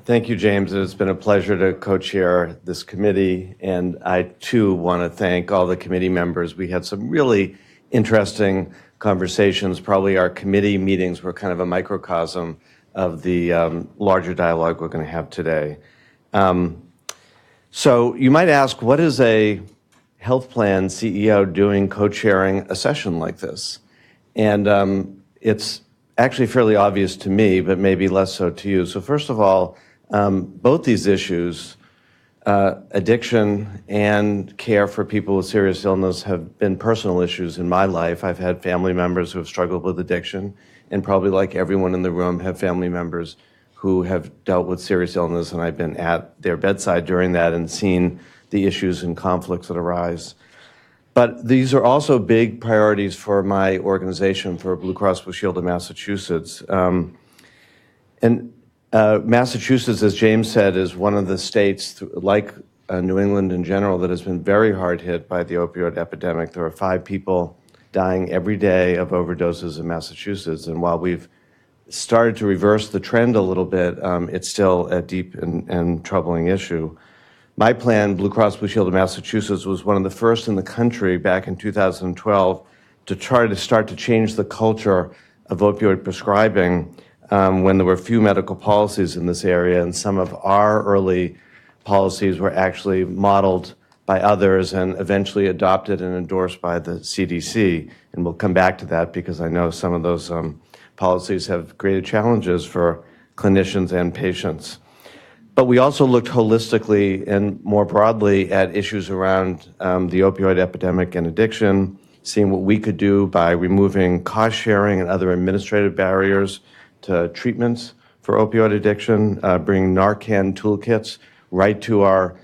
Thank you, James. It's been a pleasure to co-chair this committee, and I, too, want to thank all the committee members. We had some really interesting conversations. Probably our committee meetings were kind of a microcosm of the larger dialogue we're going to have today. So you might ask, what is a health plan CEO doing co-chairing a session like this? And it's actually fairly obvious to me, but maybe less so to you. So first of all, both these issues, addiction and care for people with serious illness, have been personal issues in my life. I've had family members who have struggled with addiction, and probably like everyone in the room, have family members who have dealt with serious illness, and I've been at their bedside during that and seen the issues and conflicts that arise. But these are also big priorities for my organization, for Blue Cross Blue Shield of Massachusetts. Massachusetts, as James said, is one of the states, like New England in general, that has been very hard hit by the opioid epidemic. There are 5 people dying every day of overdoses in Massachusetts, and while we've started to reverse the trend a little bit, it's still a deep and troubling issue. My plan, Blue Cross Blue Shield of Massachusetts, was one of the first in the country back in 2012 to try to start to change the culture of opioid prescribing when there were few medical policies in this area, and some of our early policies were actually modeled by others and eventually adopted and endorsed by the CDC. And we'll come back to that because I know some of those policies have created challenges for clinicians and patients. But we also looked holistically and more broadly at issues around the opioid epidemic and addiction, seeing what we could do by removing cost sharing and other administrative barriers to treatments for opioid addiction, bringing Narcan toolkits right to our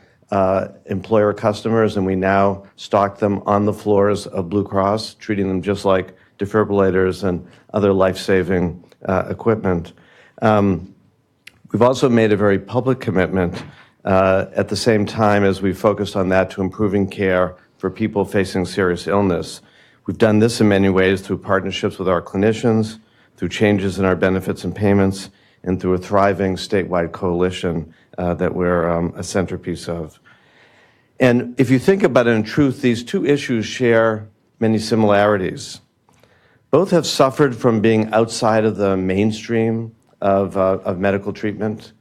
employer customers, and we now stock them on the floors of Blue Cross, treating them just like defibrillators and other life-saving equipment. We've also made a very public commitment at the same time as we focused on that to improving care for people facing serious illness. We've done this in many ways through partnerships with our clinicians, through changes in our benefits and payments, and through a thriving statewide coalition that we're a centerpiece of. And if you think about it, in truth, these two issues share many similarities. Both have suffered from being outside of the mainstream of medical treatment.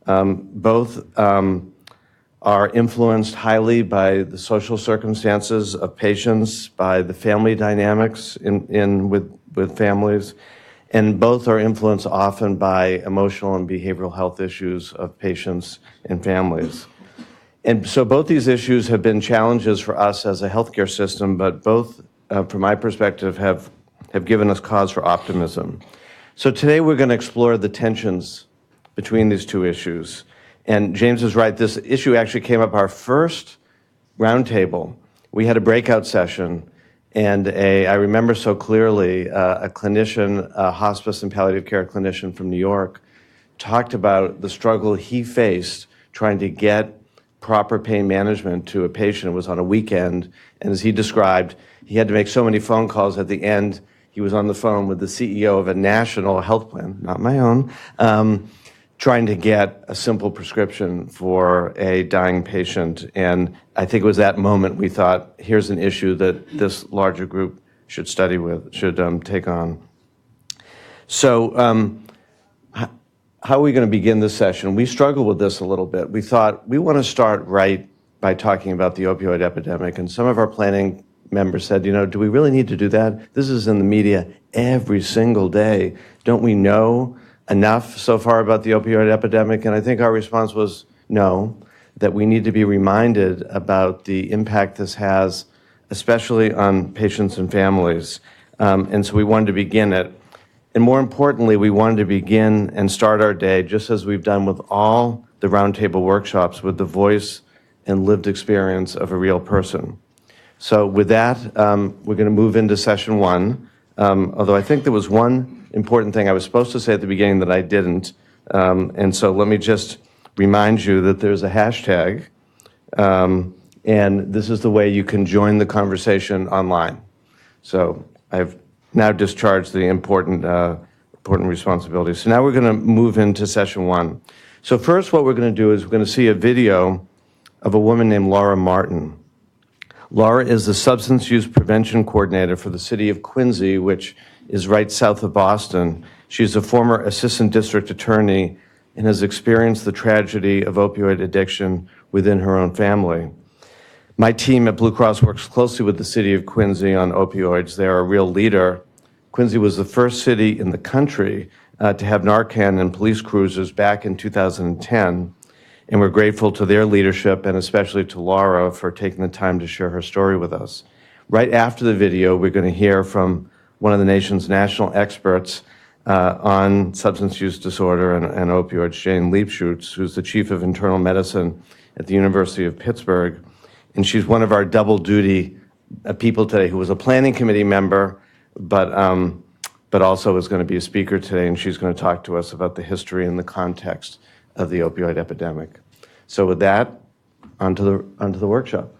Both are influenced highly by the social circumstances of patients, by the family dynamics with families, and both are influenced often by emotional and behavioral health issues of patients and families. And so both these issues have been challenges for us as a healthcare system, but both, from my perspective, have given us cause for optimism. So today we're going to explore the tensions between these two issues. And James is right, this issue actually came up our first roundtable. We had a breakout session, and I remember so clearly a clinician, a hospice and palliative care clinician from New York, talked about the struggle he faced trying to get proper pain management to a patient. It was on a weekend, and as he described, he had to make so many phone calls. At the end, he was on the phone with the CEO of a national health plan, not my own, trying to get a simple prescription for a dying patient. And I think it was that moment we thought, here's an issue that this larger group should take on. So how are we going to begin this session? We struggled with this a little bit. We thought we want to start right by talking about the opioid epidemic. And some of our planning members said, do we really need to do that? This is in the media every single day. Don't we know enough so far about the opioid epidemic? And I think our response was no, that we need to be reminded about the impact this has, especially on patients and families. And so we wanted to begin it. And more importantly, we wanted to begin and start our day, just as we've done with all the roundtable workshops, with the voice and lived experience of a real person. So with that, we're going to move into session one, although I think there was one important thing I was supposed to say at the beginning that I didn't. And so let me just remind you that there's a hashtag, and this is the way you can join the conversation online. So I've now discharged the important important responsibility. So now we're going to move into session one. So first, what we're going to do is we're going to see a video of a woman named Laura Martin. Laura is the substance use prevention coordinator for the city of Quincy, which is right south of Boston. She's a former assistant district attorney and has experienced the tragedy of opioid addiction within her own family. My team at Blue Cross works closely with the city of Quincy on opioids. They are a real leader. Quincy was the first city in the country to have Narcan and police cruisers back in 2010. And we're grateful to their leadership and especially to Laura for taking the time to share her story with us. Right after the video, we're going to hear from one of the nation's national experts on substance use disorder and opioids, Jane Leibschutz, who's the chief of internal medicine at the University of Pittsburgh. And she's one of our double duty people today who was a planning committee member, but also is going to be a speaker today, and she's going to talk to us about the history and the context of the opioid epidemic. So with that, onto the workshop.